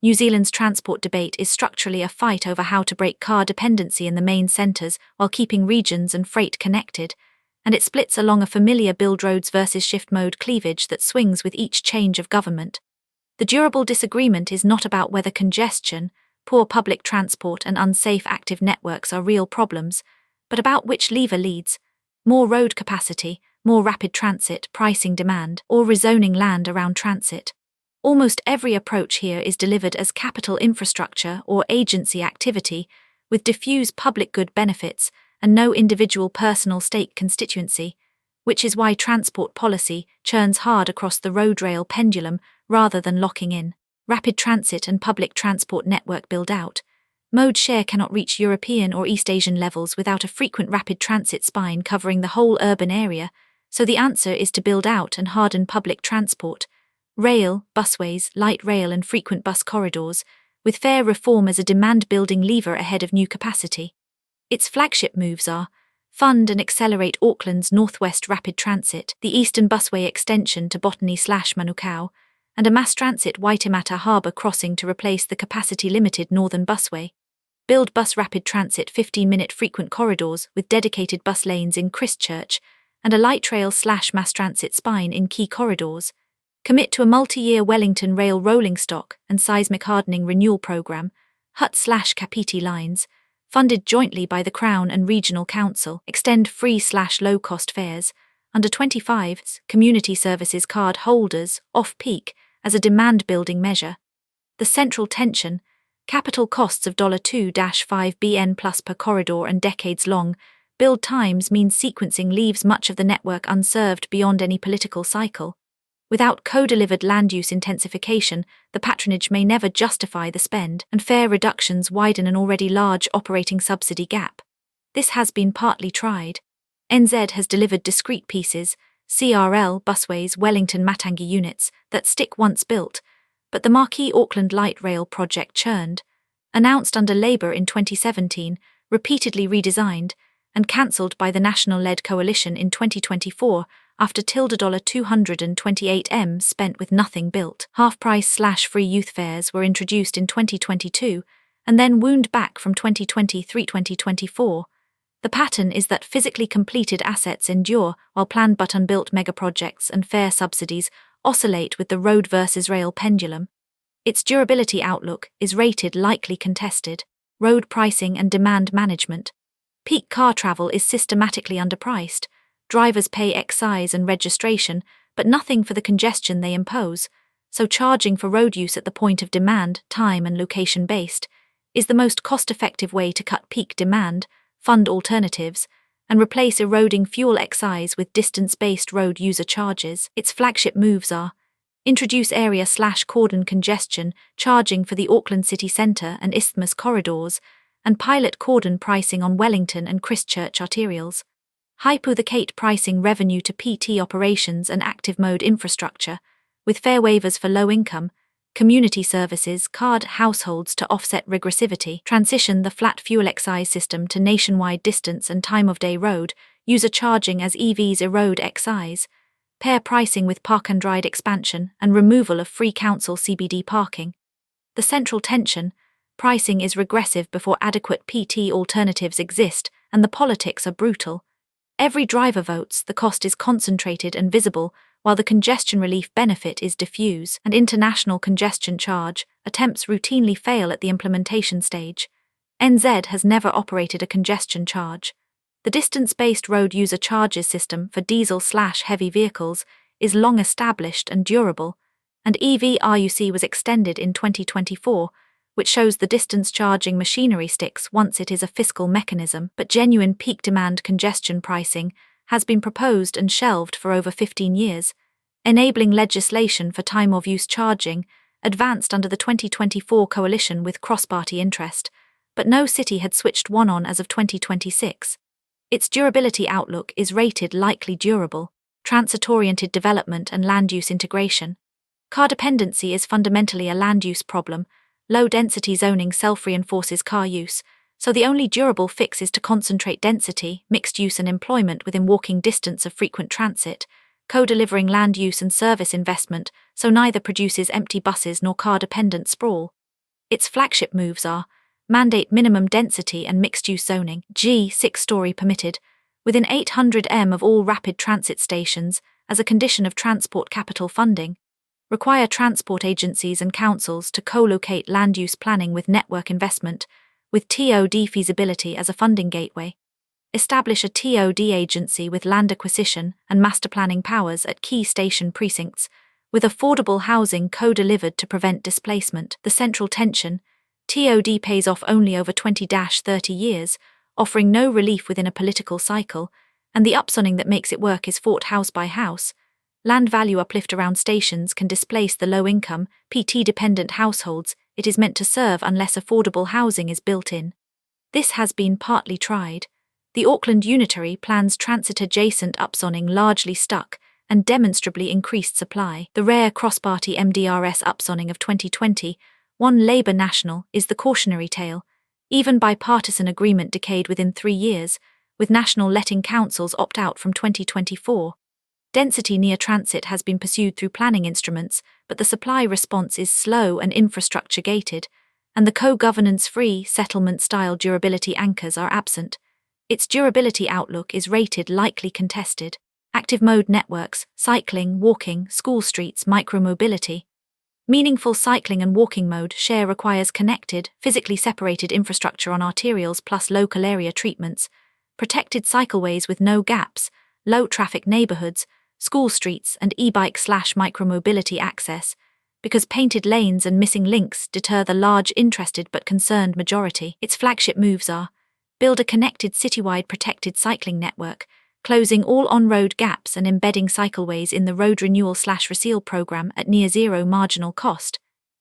New Zealand's transport debate is structurally a fight over how to break car dependency in the main centres while keeping regions and freight connected, and it splits along a familiar build roads versus shift mode cleavage that swings with each change of government. The durable disagreement is not about whether congestion, poor public transport and unsafe active networks are real problems, but about which lever leads: more road capacity, more rapid transit, pricing demand, or rezoning land around transit. Almost every approach here is delivered as capital infrastructure or agency activity, with diffuse public good benefits and no individual personal stake constituency, which is why transport policy churns hard across the road-rail pendulum rather than locking in. Rapid transit and public transport network build-out. Mode share cannot reach European or East Asian levels without a frequent rapid transit spine covering the whole urban area, so the answer is to build out and harden public transport, rail, busways, light rail and frequent bus corridors, with fare reform as a demand-building lever ahead of new capacity. Its flagship moves are: fund and accelerate Auckland's Northwest Rapid Transit, the Eastern Busway extension to Botany/Manukau, and a mass transit Waitemata Harbour crossing to replace the capacity-limited Northern Busway. Build bus rapid transit 15-minute frequent corridors with dedicated bus lanes in Christchurch and a light rail/mass transit spine in key corridors. Commit to a multi-year Wellington rail rolling stock and seismic hardening renewal programme, Hut/Kapiti lines, funded jointly by the Crown and Regional Council. Extend free/low-cost fares, under 25s, community services card holders, off-peak, as a demand-building measure. The central tension: capital costs of $2-5 BN plus per corridor and decades long. Build times means sequencing leaves much of the network unserved beyond any political cycle. Without co-delivered land use intensification, the patronage may never justify the spend, and fare reductions widen an already large operating subsidy gap. This has been partly tried. NZ has delivered discrete pieces, CRL, busways, Wellington Matangi units, that stick once built, but the marquee Auckland Light Rail project churned, announced under Labour in 2017, repeatedly redesigned, and cancelled by the National-led coalition in 2024 after $228M spent with nothing built. Half-price/free youth fares were introduced in 2022 and then wound back from 2023-2024. The pattern is that physically completed assets endure while planned but unbuilt megaprojects and fare subsidies oscillate with the road versus rail pendulum. Its durability outlook is rated likely contested. Road pricing and demand management. Peak car travel is systematically underpriced. Drivers pay excise and registration, but nothing for the congestion they impose, so charging for road use at the point of demand, time and location-based, is the most cost-effective way to cut peak demand, fund alternatives, and replace eroding fuel excise with distance-based road user charges. Its flagship moves are: introduce area/cordon congestion charging for the Auckland city centre and isthmus corridors, and pilot cordon pricing on Wellington and Christchurch arterials. Hypothecate pricing revenue to PT operations and active mode infrastructure, with fare waivers for low-income, community services card households to offset regressivity. Transition the flat fuel excise system to nationwide distance and time-of-day road, user charging as EVs erode excise. Pair pricing with park-and-ride expansion and removal of free council CBD parking. The central tension: pricing is regressive before adequate PT alternatives exist, and the politics are brutal. Every driver votes, the cost is concentrated and visible, while the congestion relief benefit is diffuse. And international congestion charge attempts routinely fail at the implementation stage. NZ has never operated a congestion charge. The distance-based road user charges system for diesel/heavy vehicles is long established and durable, and EV RUC was extended in 2024, which shows the distance charging machinery sticks once it is a fiscal mechanism, but genuine peak demand congestion pricing has been proposed and shelved for over 15 years. Enabling legislation for time-of-use charging advanced under the 2024 coalition with cross-party interest, but no city had switched one on as of 2026. Its durability outlook is rated likely durable. Transit-oriented development and land-use integration. Car dependency is fundamentally a land-use problem. Low-density zoning self-reinforces car use, so the only durable fix is to concentrate density, mixed use and employment within walking distance of frequent transit, co-delivering land use and service investment so neither produces empty buses nor car-dependent sprawl. Its flagship moves are mandate minimum density and mixed-use zoning, 6-story permitted, within 800 m of all rapid transit stations as a condition of transport capital funding, require transport agencies and councils to co-locate land use planning with network investment, with TOD feasibility as a funding gateway, establish a TOD agency with land acquisition and master planning powers at key station precincts, with affordable housing co-delivered to prevent displacement. The central tension, TOD pays off only over 20-30 years, offering no relief within a political cycle, and the upzoning that makes it work is fought house by house. Land value uplift around stations can displace the low-income, PT-dependent households it is meant to serve unless affordable housing is built in. This has been partly tried. The Auckland Unitary plans transit-adjacent upzoning largely stuck and demonstrably increased supply. The rare cross-party MDRS upzoning of 2020, one Labour National, is the cautionary tale. Even bipartisan agreement decayed within 3 years, with national letting councils opt out from 2024. Density near transit has been pursued through planning instruments, but the supply response is slow and infrastructure-gated, and the co-governance-free, settlement-style durability anchors are absent. Its durability outlook is rated likely contested. Active mode networks, cycling, walking, school streets, micromobility. Meaningful cycling and walking mode share requires connected, physically separated infrastructure on arterials plus local area treatments, protected cycleways with no gaps, low-traffic neighbourhoods, school streets and e-bike/micromobility access, because painted lanes and missing links deter the large interested but concerned majority. Its flagship moves are build a connected citywide protected cycling network, closing all on-road gaps and embedding cycleways in the road renewal/reseal program at near zero marginal cost,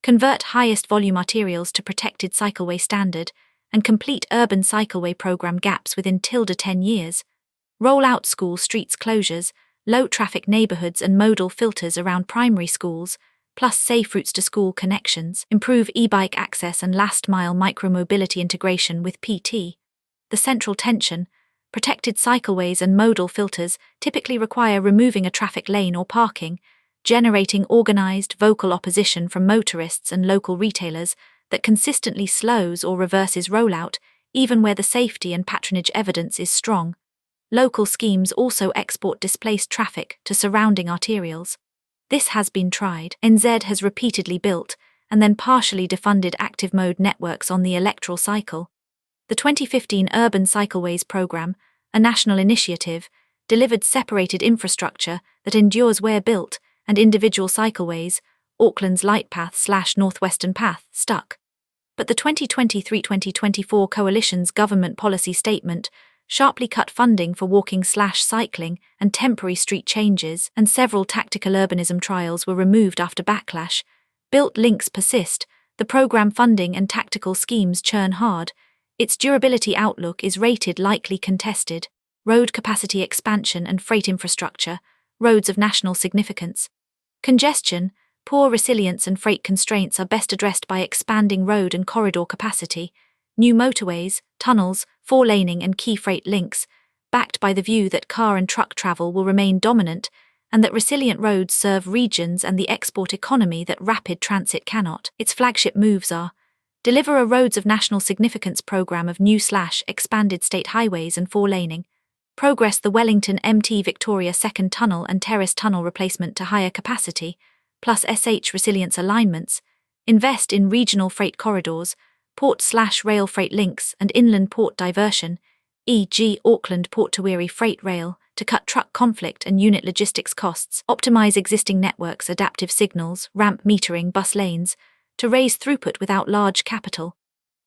convert highest volume arterials to protected cycleway standard, and complete urban cycleway program gaps within 10 years, roll out school streets closures, low-traffic neighbourhoods and modal filters around primary schools, plus safe routes to school connections, improve e-bike access and last-mile micromobility integration with PT. The central tension, protected cycleways and modal filters typically require removing a traffic lane or parking, generating organised, vocal opposition from motorists and local retailers that consistently slows or reverses rollout, even where the safety and patronage evidence is strong. Local schemes also export displaced traffic to surrounding arterials. This has been tried. NZ has repeatedly built and then partially defunded active mode networks on the electoral cycle. The 2015 Urban Cycleways Programme, a national initiative, delivered separated infrastructure that endures where built, and individual cycleways, Auckland's Lightpath/Northwestern Path, stuck. But the 2023-2024 coalition's government policy statement sharply cut funding for walking/cycling and temporary street changes, and several tactical urbanism trials were removed after backlash. Built links persist, the programme funding and tactical schemes churn hard. Its durability outlook is rated likely contested. Road capacity expansion and freight infrastructure, roads of national significance. Congestion, poor resilience and freight constraints are best addressed by expanding road and corridor capacity, new motorways, tunnels, four-laning and key freight links, backed by the view that car and truck travel will remain dominant and that resilient roads serve regions and the export economy that rapid transit cannot. Its flagship moves are deliver a roads of national significance programme of new/expanded state highways and four-laning, progress the Wellington MT Victoria Second Tunnel and Terrace Tunnel replacement to higher capacity, plus SH resilience alignments, invest in regional freight corridors, port/rail freight links and inland port diversion, e.g. Auckland Port to Wiri Freight Rail, to cut truck conflict and unit logistics costs, optimise existing networks, adaptive signals, ramp metering, bus lanes, to raise throughput without large capital.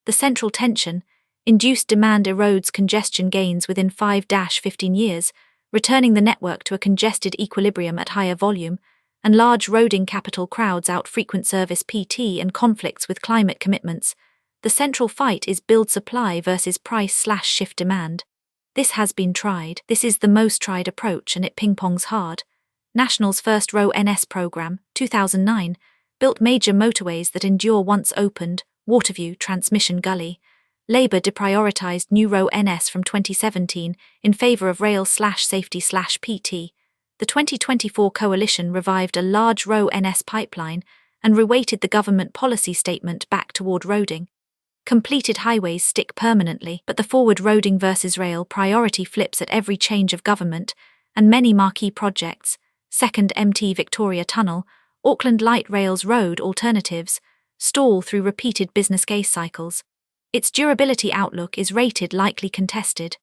The central tension, induced demand erodes congestion gains within 5-15 years, returning the network to a congested equilibrium at higher volume, and large roading capital crowds out frequent service PT and conflicts with climate commitments. The central fight is build supply versus price/shift demand. This has been tried. This is the most tried approach and it ping-pongs hard. National's first Row NS programme, 2009, built major motorways that endure once opened, Waterview, Transmission Gully. Labour deprioritised new Row NS from 2017 in favour of rail/safety/PT. The 2024 coalition revived a large Row NS pipeline and reweighted the government policy statement back toward roading. Completed highways stick permanently, but the forward roading versus rail priority flips at every change of government, and many marquee projects, second MT Victoria Tunnel, Auckland Light Rail's road alternatives, stall through repeated business case cycles. Its durability outlook is rated likely contested.